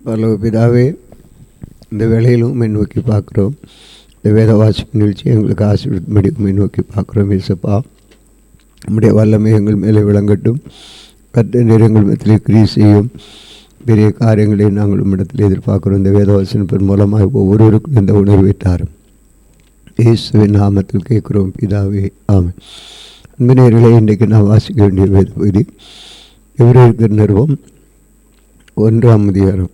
பரலோக பிதாவே, இந்த வேளையிலும் உம்மை நோக்கி பார்க்குறோம். இந்த வேத வாசிப்பு நிகழ்ச்சி எங்களுக்கு ஆசீர்வதிக்கும்படி உம்மை நோக்கி பார்க்குறோம். இயேசப்பா, நம்முடைய வல்லமை எங்கள் மேலே விளங்கட்டும். கர்த்தர் எங்கள் மத்தியிலே கிரியை செய்யும் பெரிய காரியங்களை நாங்கள் உம்மிடத்தில் எதிர்பார்க்கிறோம். இந்த வேத வாசனத்தின் மூலமாக ஒவ்வொருவருக்கும் இந்த உணர்வை தாரும். இயேசுவின் நாமத்தில் கேட்குறோம் பிதாவே, ஆமென். அன்பினர்களே, இன்றைக்கு நான் வாசிக்க வேண்டிய வேத பகுதி எபிரேயர் நிருபம் 1ஆம் அதிகாரம்.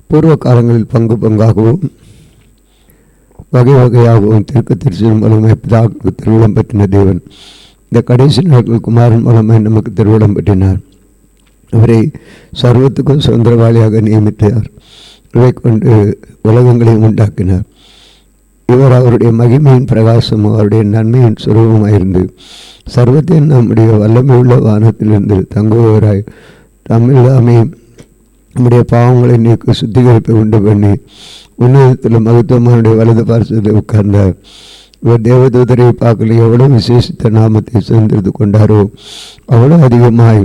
பூர்வ காலங்களில் பங்கு பங்காகவும் வகை வகையாகவும் தீர்க்கதரிசியின் மூலமாக பிதாவுக்கு திருவிழம் பற்றின தேவன் இந்த கடைசி நாட்கள் குமாரன் மூலமாக நமக்கு திருவிழம் பற்றினார். அவரை சர்வத்துக்கும் சுதந்திரவாளியாக நியமித்தார். இவை கொண்டு உலகங்களை உண்டாக்கினார். இவர் அவருடைய மகிமையின் பிரகாசமும் அவருடைய நன்மையின் சுரூபமாயிருந்து சர்வத்தையும் நம்முடைய வல்லமையுள்ள வானத்திலிருந்து தங்குபவராய் தமிழாமே நம்முடைய பாவங்களை நீக்க சுத்திகரிப்பை உண்டு பண்ணி உன்னதத்தில் மகத்துவமானுடைய வலது பார்சத்தில் உட்கார்ந்தார். இவர் தேவதூதரை பார்க்கல எவ்வளோ விசேஷித்த நாமத்தை சுதந்திரித்து கொண்டாரோ அவ்வளோ அதிகமாய்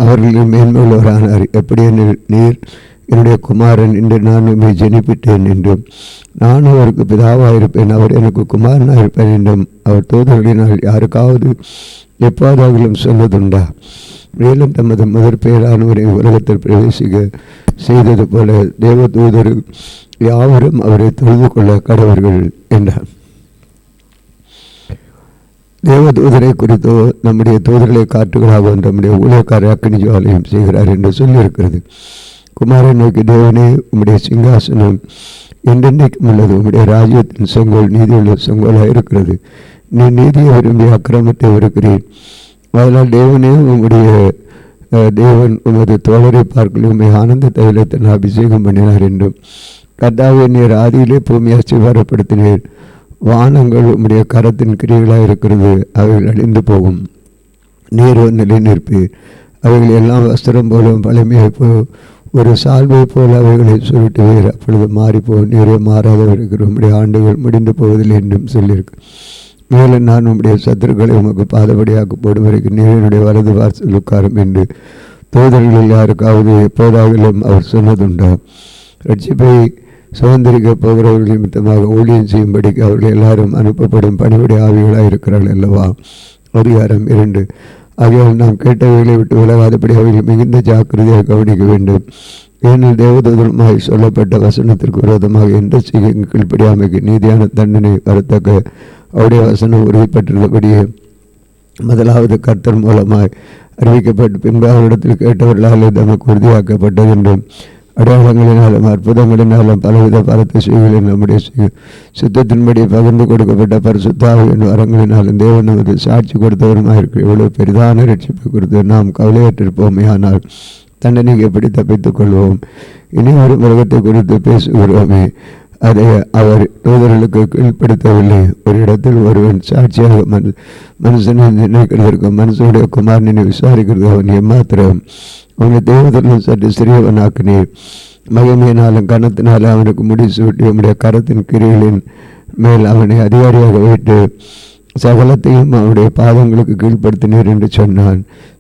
அவர்களின் மேன்மையுள்ளவரானார். எப்படி நீர் என்னுடைய குமாரன் என்று நான் உண்மை ஜெனிப்பிட்டேன் என்றும் நான் அவருக்கு பிதாவாக இருப்பேன், அவர் எனக்கு குமாரனாக இருப்பேன் என்றும் அவர் தூதர்களினால் யாருக்காவது எப்போதாகிலும் சொன்னதுண்டா? மேலும் தமது முதற் பெயரானவரை உலகத்தில் பிரவேசிக்க செய்தது போல தேவ தூதர் யாவரும் அவரை தொழுது கொள்ள கடவர்கள் என்றார். தேவ தூதரை குறித்தோ நம்முடைய தூதர்களை காற்றுகளாகவும் நம்முடைய ஊழியக்கார அக்கினி ஜுவாலையும் செய்கிறார் என்று சொல்லியிருக்கிறது. குமாரன் நோக்கி, தேவனே, உம்முடைய சிங்காசனம் என்றென்றைக்கும் உள்ளது. உம்முடைய ராஜ்யத்தின் செங்கோல் நீதியுள்ள செங்கோலாக இருக்கிறது. நீ நீதியை விரும்பி அக்கிரமத்தை வெறுக்கிறேன். அதனால் தேவனே, உம்முடைய தேவன் உமது தோழரை பார்க்கல உண்மை ஆனந்த தைலத்தின் அபிஷேகம் பண்ணினார் என்றும் கர்த்தாவே, நீர் ஆதியிலே பூமியை அஸ்திபாரப்படுத்தினீர். வானங்கள் உம்முடைய கரத்தின் கிரியைகளாக இருக்கிறது, அவைகள் அழிந்து போகும். நீரோ நிலை நிற்பீர். அவைகள் எல்லாம் வஸ்திரம் போலும் பழமையாக ஒரு சால்வை போல் அவைகளை சுருட்டுவீர். அப்பொழுது மாறிப்போம். நீரே மாறாதவர் இருக்கிற உம்முடைய ஆண்டுகள் முடிந்து போவதில்லை என்றும் சொல்லியிருக்கு. மேலும் நான் உம்முடைய சத்துருக்களை உமக்கு பாதபடியாக்க போடும் வரைக்கும் நீரனுடைய வலது வாசல் உட்காரும் என்று தூதர்களில் யாருக்காவது எப்போதாகிலும் அவர் சொன்னதுண்டா? ரட்சிப்பை சுதந்திரிக்க போகிறவர்கள் நிமித்தமாக ஊழியம் செய்யும்படிக்கு அவர்கள் எல்லாரும் அனுப்பப்படும் பணிவுடைய ஆவிகளாக இருக்கிறார்கள் அல்லவா? அதிகாரம் 2. ஆகையால் நாம் கேட்டவைகளை விட்டு விலகாதபடி அவைகள் மிகுந்த ஜாக்கிரதையாக கவனிக்க வேண்டும். ஏனில் தேவதூதருமாய் சொல்லப்பட்ட வசனத்திற்கு விரோதமாக எந்த செய்கைக்கு கீழ்ப்படியாமைக்கு நீதியான தண்டனை வரத்தக்க அவருடைய வசனம் உறுதிப்பட்டுள்ளபடியே முதலாவது கர்த்தர் மூலமாய் அறிவிக்கப்பட்டு பின்பு அவரிடத்தில் கேட்டவர்களால் தமக்கு உறுதியாக்கப்பட்டது என்றும் அடையாளங்களினாலும் அற்புதங்களினாலும் பலவித பரத்த செய்களில் நம்முடைய சுத்தத்தின்படி பகிர்ந்து கொடுக்கப்பட்ட பரிசுத்தாவின் வரங்களினாலும் தேவன் நமக்கு சாட்சி கொடுத்தவருமாக இருக்கிற இவ்வளவு பெரிதான ரட்சிப்பை குறித்து நாம் கவலையற்றிருப்போமே. ஆனால் தண்டனைக்கு எப்படி தப்பித்துக் கொள்வோம்? இனி ஒரு மிருகத்தை குறித்து பேசுகிறோமே, அதை அவர் தூதர்களுக்கு கீழ்ப்படுத்தவில்லை. ஒரு இடத்தில் ஒருவன் சாட்சியாக மனுஷனை நினைக்கிறதற்கும் மனுஷனுடைய குமாரனை விசாரிக்கிறது அவன் எம்மாத்திரம்? அவனை தேவதூதர்கள் சற்று சிறியவனாக்கினீர். மகிமையினாலும் கனத்தினாலும் அவனுக்கு முடிசூட்டி உம்முடைய கரத்தின் கிரிகளின் மேல் அவனை அதிகாரியாக வைத்து சகலத்தையும் அவனுடைய பாதங்களுக்கு கீழ்ப்படுத்தினீர் என்று சொன்னான்.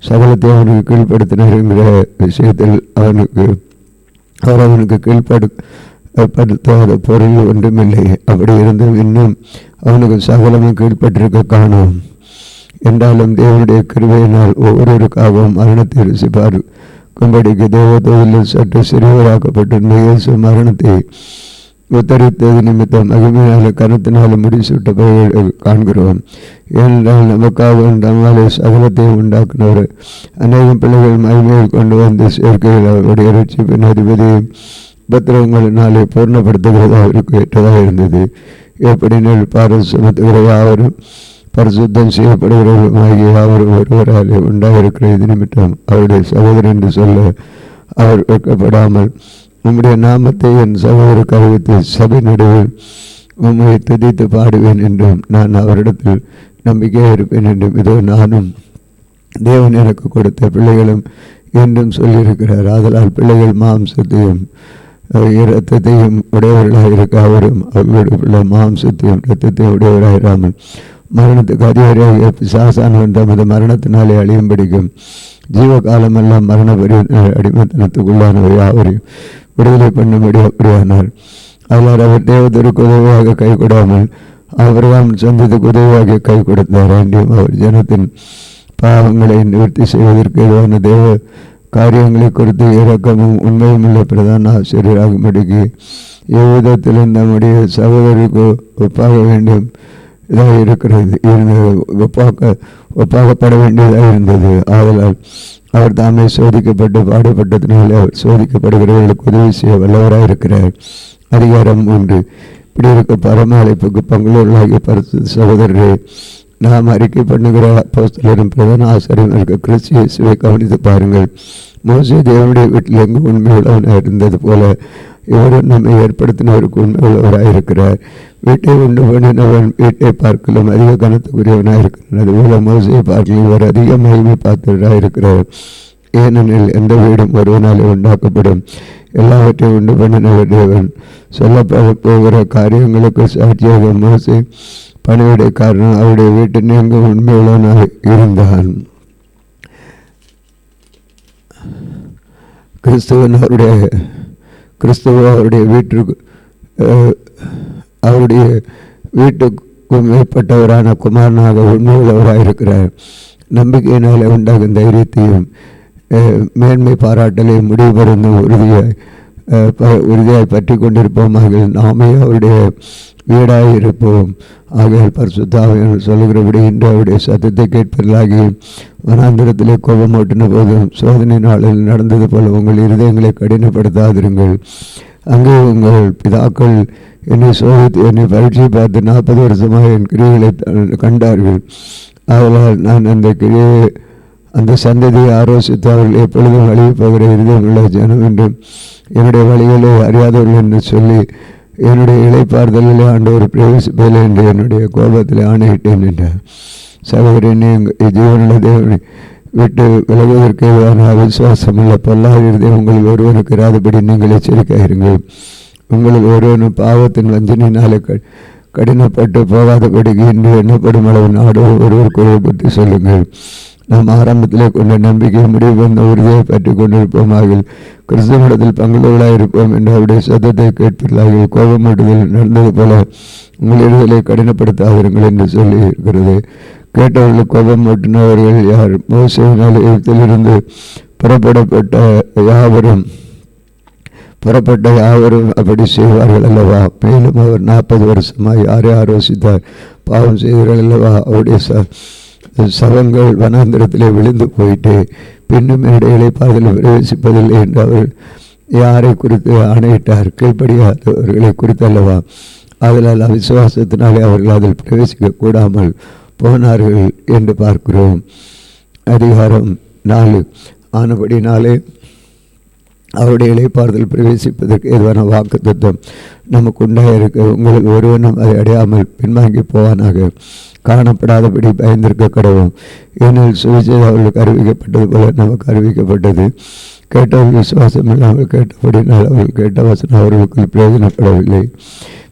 சகலத்தை அவனுக்கு கீழ்ப்படுத்தினார் என்கிற விஷயத்தில் அவர் அவனுக்கு கீழ்ப்படுத்தாத பொருள் ஒன்றுமில்லை. அப்படி இருந்தும் இன்னும் அவனுக்கு சகலமும் கீழ்ப்பட்டிருக்க காணோம். என்றாலும் தேவனுடைய கிருபையினால் ஒவ்வொருவருக்காகவும் மரணத்தை ருசிப்பார்க்கும்படிக்கு தேவதூதரில் சற்று சிறியவராக்கப்பட்டிருந்த இயேசு மரணத்தை உத்தரித்தது நிமித்தம் மகிமையினாலும் கருத்தினாலும் முடிசூட்டப்பை காண்கிறோம். ஏனென்றால் நமக்காகவும் நம்மாலே சகலத்தையும் உண்டாக்குனவர் அநேகம் பிள்ளைகள் மகிமையில் கொண்டு வந்து சேர்க்கையில் அவருடைய ரட்சிப்பின் அதிபதியும் உபத்திரவங்களினாலே பூர்ணப்படுத்துகிறது அவருக்கு ஏற்றதாக இருந்தது. எப்படி நெல் பார சுமத்துகிற யாவரும் பரிசுத்தம் செய்யப்படுகிறவர்களுமாகிய யாவரும் ஒருவராலே உண்டாயிருக்கிற இது நிமித்தம் அவருடைய சகோதரன் என்று சொல்ல அவர் வைக்கப்படாமல் உம்முடைய நாமத்தை என் சகோதரருக்கு அறிவித்து சபை நடுவில் உம்மை துதித்து பாடுவேன் என்றும் நான் அவரிடத்தில் நம்பிக்கையாக இருப்பேன் என்றும் இதோ நானும் தேவன் எனக்கு கொடுத்த பிள்ளைகளும் என்றும் சொல்லியிருக்கிறார். ஆதலால் பிள்ளைகள் மாம்சத்தையும் இரத்தத்தையும் உடையவர்களாக இருக்க அவரும் அவர்களுடைய பிள்ளை மாம்சத்தையும் இரத்தத்தையும் உடையவராயிராமல் மரணத்துக்கு அதிகாரியாக பிசாசானவன் தமது மரணத்தினாலே அழியும்படிக்கும் ஜீவகாலமெல்லாம் மரணபரி அடிமைத்தனத்துக்குள்ளானவர் யாவரையும் விடுதலை பண்ணும்படி அப்படியானார். அதனால் அவர் தேவதற்கு உதவியாக கை கொடாமல் ஆபிரகாம் சந்ததிக்கு உதவியாக கை கொடுத்தார். அன்றியும் அவர் ஜனத்தின் பாவங்களை நிவர்த்தி செய்வதற்கு ஏதுவான தேவ காரியங்களை குறித்து இரக்கமும் உண்மையும் உள்ள பிரதான ஆசிரியராகும்படிக்கு எவ்விதத்திலும் நம்முடைய சகோதரருக்கு ஒப்பாக வேண்டும் இதாக இருக்கிறது ஒப்பாகப்பட வேண்டியதாக இருந்தது. ஆதலால் அவர் தாமே சோதிக்கப்பட்டு பாடுபட்டதினாலே அவர் சோதிக்கப்படுகிறவர்களுக்கு உதவி செய்ய வல்லவராக இருக்கிறார். அதிகாரம் 3. இப்படி இருக்க பரம அழைப்புக்கு பங்குள்ளவர்களாகிய பரிசுத்த சகோதரரே, நாம் அறிக்கை பண்ணுகிற அப்போஸ்தலரும் பிரதான ஆசாரியரும் இருக்க கிறிஸ்து இயேசுவை கவனித்து பாருங்கள். மோசே தேவனுடைய வீட்டில் எங்கு உண்மை உள்ளவனாக இருந்தது போல இவரும் நம்மை ஏற்படுத்தினவருக்கு உண்மை உள்ளவராக இருக்கிறார். வீட்டை உண்டு பண்ணினவன் வீட்டை பார்க்கலும் அதிக கனத்துக்குரியவனாக இருக்கிறார். அதுபோல மோசையை பார்க்கலும் இவர் அதிக மகிமை பார்த்தவராக இருக்கிறார். ஏனெனில் எந்த வீடும் ஒருவனாலே உண்டாக்கப்படும். எல்லாவற்றையும் உண்டு பண்ணினவர் தேவன். சொல்லப்பட போகிற காரியங்களுக்கு சாட்சியாக மோசே பணிவிடை காரணம் அவருடைய வீட்டின் எங்கு உண்மை உள்ளவனாக இருந்தான். கிறிஸ்துவ அவருடைய வீட்டுக்கும் மேற்பட்டவரான குமாரனாக உண்மையுள்ளவராக இருக்கிறார். நம்பிக்கையினாலே உண்டாகும் தைரியத்தையும் மேன்மை பாராட்டலையும் முடிவு பெறும் உறுதியாய் பற்றி கொண்டிருப்போமாக நாமே அவருடைய வீடாக இருப்போம். ஆகையால் பரிசுத்த ஆவியானவர் சொல்லுகிறபடி இன்று அவருடைய சத்தத்தை கேட்பதிலாகி வனாந்திரத்திலே கோபம் ஓட்டின போதும் சோதனை நாளில் நடந்தது போல உங்கள் இருதயங்களை கடினப்படுத்தாதிருங்கள். அங்கே உங்கள் பிதாக்கள் என்னை சோதித்து என்னை பரீட்சை பார்த்து 40 வருஷமாக என் கிரியைகளை கண்டார்கள். ஆதலால் நான் அந்த சந்ததியை ஆலோசித்து அவர்கள் எப்பொழுதும் வழியை போகிற இருதயமுள்ள ஜனம் என்றும் என்னுடைய வழிகளை அறியாதவர்கள் என்று சொல்லி என்னுடைய இளைப்பாறுதலிலே ஆண்டவர் பிரவேசிப்பதில்லை என்று என்னுடைய கோபத்தில் ஆணையிட்டேன் என்றார். சகோதரனே, ஜீவனுள்ள தேவனை விட்டு விலகுவதற்கு எதிரான அவிசுவாசமுள்ள பொல்லாத இருதயம் உங்களில் ஒருவனுக்கு இராதபடி நீங்கள் எச்சரிக்கையாயிருங்கள். உங்களில் ஒருவனும் பாவத்தின் வஞ்சனையினாலே கடினப்பட்டு போகாதபடி இன்று எண்ணப்படும் அளவு நாடோடு ஒருவருக்கு புத்தி சொல்லுங்கள். நாம் ஆரம்பத்திலே கொண்ட நம்பிக்கை முடிவு வந்த உறுதியை பற்றி கொண்டிருப்போமாக கிறிஸ்துவனிடத்தில் பங்குள்ளவர்களாக இருப்போம் என்று அவருடைய சத்தத்தை கேட்பீர்களாக. கோபமூட்டுதல் நடந்தது போல உங்கள் இருதலை கடினப்படுத்தாதிருங்கள் என்று சொல்லி இருக்கிறது. கேட்டவர்கள் கோபமூட்டினவர்கள் யார்? மோசேயினால் எகிப்திலிருந்து புறப்பட்ட யாவரும் அப்படி செய்வார்கள் அல்லவா? மேலும் அவர் 40 வருஷமாய் யாரை ஆலோசித்தார்? பாவம் செய்தார்கள் அல்லவா? அவருடைய சவங்கள் வனாந்திரத்திலே விழுந்து போயிட்டு பின்னும் என்னுடைய இளைப்பாறுதலில் பிரவேசிப்பதில்லை என்று அவர் யாரை குறித்து ஆணையிட்டார்? கீழ்ப்படியாதவர்களை குறித்து அல்லவா? அதனால் அவிசுவாசத்தினாலே அவர்கள் அதில் பிரவேசிக்க கூடாமல் போனார்கள் என்று பார்க்கிறோம். அதிகாரம் 4. ஆனபடினாலே அவருடைய இளைப்பாறுதல் பிரவேசிப்பதற்கு ஏதுவான வாக்கு தத்துவம் நமக்கு உண்டாக இருக்க உங்களில் ஒருவனும் அதை அடையாமல் பின்வாங்கி போவானாக. காணப்படாதபடி பயந்திருக்க கடவும். ஏனெனில் சுவிசேஷம் அவர்களுக்கு அறிவிக்கப்பட்டது போல நமக்கு அறிவிக்கப்பட்டது. கேட்டவர்கள் விசுவாசம் இல்லாமல் கேட்டபடினால் அவர்கள் கேட்ட வசனம் அவர்களுக்கு பிரயோஜனப்படவில்லை.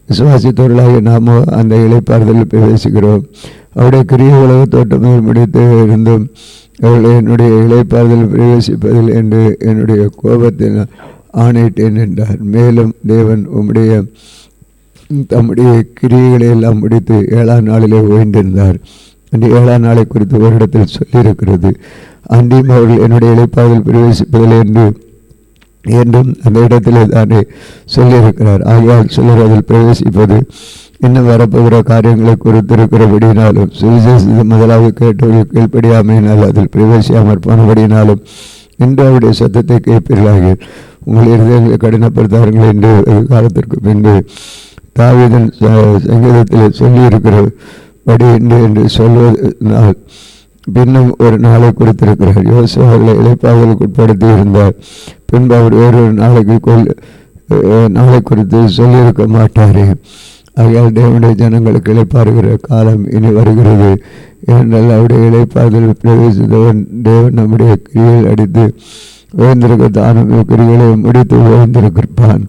விசுவாசித்தவர்களாக நாமோ அந்த இளைப்பாறுதலில் பிரவேசிக்கிறோம். அவருடைய கிரிய உலக தோட்டத்தில் முடித்து இருந்தும் அவர்கள் என்னுடைய இளைப்பாறுதல் பிரவேசிப்பதில் என்று என்னுடைய கோபத்தில் ஆணையிட்டேன் என்றார். மேலும் தேவன் தம்முடைய கிரியைகளை எல்லாம் முடித்து 7ஆம் நாளிலே ஓய்ந்திருந்தார். அந்த 7ஆம் நாளை குறித்து ஒரு இடத்தில் சொல்லியிருக்கிறது. அன்றியும் அவர்கள் என்னுடைய இளைப்பாறுதல் பிரவேசிப்பதில் என்றும் அந்த இடத்திலே தானே சொல்லியிருக்கிறார். ஆகையால் சிலர் அதில் பிரவேசிப்பது இன்னும் வரப்போகிற காரியங்களை குறித்திருக்கிறபடினாலும் சுவிசேஷத்தை முதலாவது கேட்டவர்கள் கீழ்ப்படியாமையினால் அதில் பிரவேசியாமற் போனபடினாலும் இன்று அவருடைய சத்தத்தை கேட்பீர்களாக. உங்கள் இருதயங்களை கடினப்படுத்தார்கள் என்று வெகு காலத்திற்கு பின்பு தாவீதின் சங்கீதத்தில் சொல்லியிருக்கிறபடி என்று சொல்வதனால் பின்னும் ஒரு நாளை குறித்திருக்கிறார். யோசுவா அவர்களை இளைப்பாறுதலுக்கு உட்படுத்தி இருந்தார். பின்பு அவர் வேறொரு நாளை குறித்து சொல்லியிருக்க மாட்டாரே. ஆகையால் தேவனுடைய ஜனங்களுக்கு இளைப்பாறுகிற காலம் இனி வருகிறது. ஏனென்றால் அவருடைய இளைப்பாறுதல் பிரவேசித்தவன் தேவன் நம்முடைய கிரியில் அடித்து ஓய்ந்திருக்க தானும் கிரிகளை முடித்து ஓய்ந்திருப்பான்.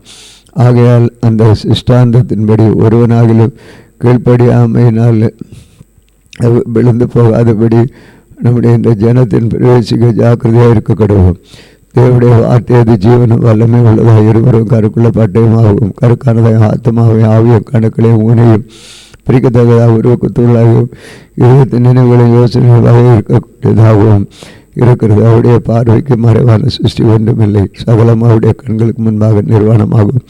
ஆகையால் அந்த சிஷ்டாந்தத்தின்படி ஒருவனாகிலும் கீழ்ப்படியாமையினால் விழுந்து போகாதபடி நம்முடைய இந்த ஜனத்தின் பிரவேசிக்க ஜாக்கிரதையாக இருக்க கடவுள். தேவனுடைய வார்த்தை அது ஜீவனும் வல்லமை உள்ளதாக இருவரும் கருக்குள்ள பட்டயமாகவும் கருக்கானதாக ஆத்மாவையும் ஆவியும் கணக்களையும் ஊனையும் பிரிக்கத்தக்கதாக உருவக்கத்தூளாகவும் இருபத்தி நினைவுகளையும் யோசனை வகை இருக்கக்கூடியதாகவும் இருக்கிறது. அவருடைய பார்வைக்கு மறைவான சிருஷ்டி ஒன்றுமில்லை. சகலம் அவருடைய கண்களுக்கு முன்பாக நிர்வாணமாகும்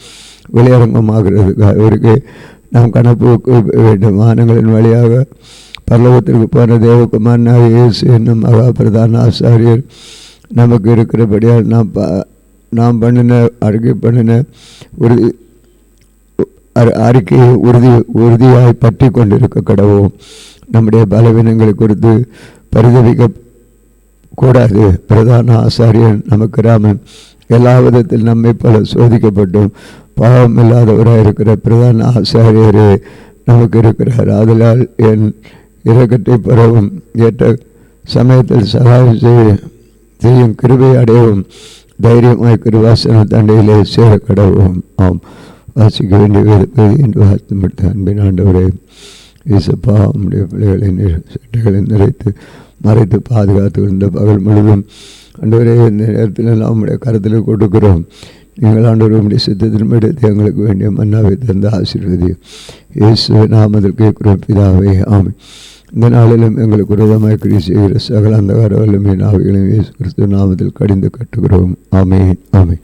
வெளியரங்கமாகிறது. அவருக்கு நாம் கணக்கு வேண்டும். வானங்களின் வழியாக பரலோகத்திற்கு போன தேவகுமாரனாக இயேசு என்னும் மகா பிரதான ஆசாரியர் நமக்கு இருக்கிறபடியால் நாம் பண்ணின அறிக்கையை உறுதியாய் பற்றி கொண்டிருக்க கடவோம். நம்முடைய பலவீனங்களை குறித்து பரிதவிக்க கூடாது. பிரதான ஆசாரியன் நமக்கு ராமன் எல்லா விதத்தில் நம்மை பல சோதிக்கப்பட்டும் பாவம் இல்லாதவராக இருக்கிற பிரதான ஆசாரியரே நமக்கு இருக்கிறார். ஆதலால் என் இரக்கத்தை பெறவும் ஏற்ற சமயத்தில் சகாயம் செய்யும் கிருபை அடையவும் தைரியமாய் கிருபாசன தண்டையிலே சேர கடவும். ஆம், வாசிக்க வேண்டிய என்று வார்த்தை முடித்த அன்பின் ஆண்டவரே இயேசுப்பா, உம்முடைய பிள்ளைகளின் சட்டைகளை மறைத்து பாதுகாத்து இந்த பகல் முழுவதும் ஆண்டவரே இந்த நேரத்தில் நாம் உடைய கருத்தில் கொடுக்கிறோம். நீங்கள் ஆண்டவர் உம்முடைய சித்தத்தின் எடுத்து எங்களுக்கு வேண்டிய மன்னாவை தந்து ஆசீர்வதியும். இயேசு நாமத்தில் கேட்கிறோம் பிதாவே, ஆமென். இந்த நாளிலும் எங்களுக்கு விரோதமாய் கிரியை செய்கிற சகல அந்தகார வல்லமையின் ஆவிகளையும் இயேசு கிறிஸ்து நாமத்தில் கடிந்து கட்டுகிறோம். ஆமென், ஆமென்.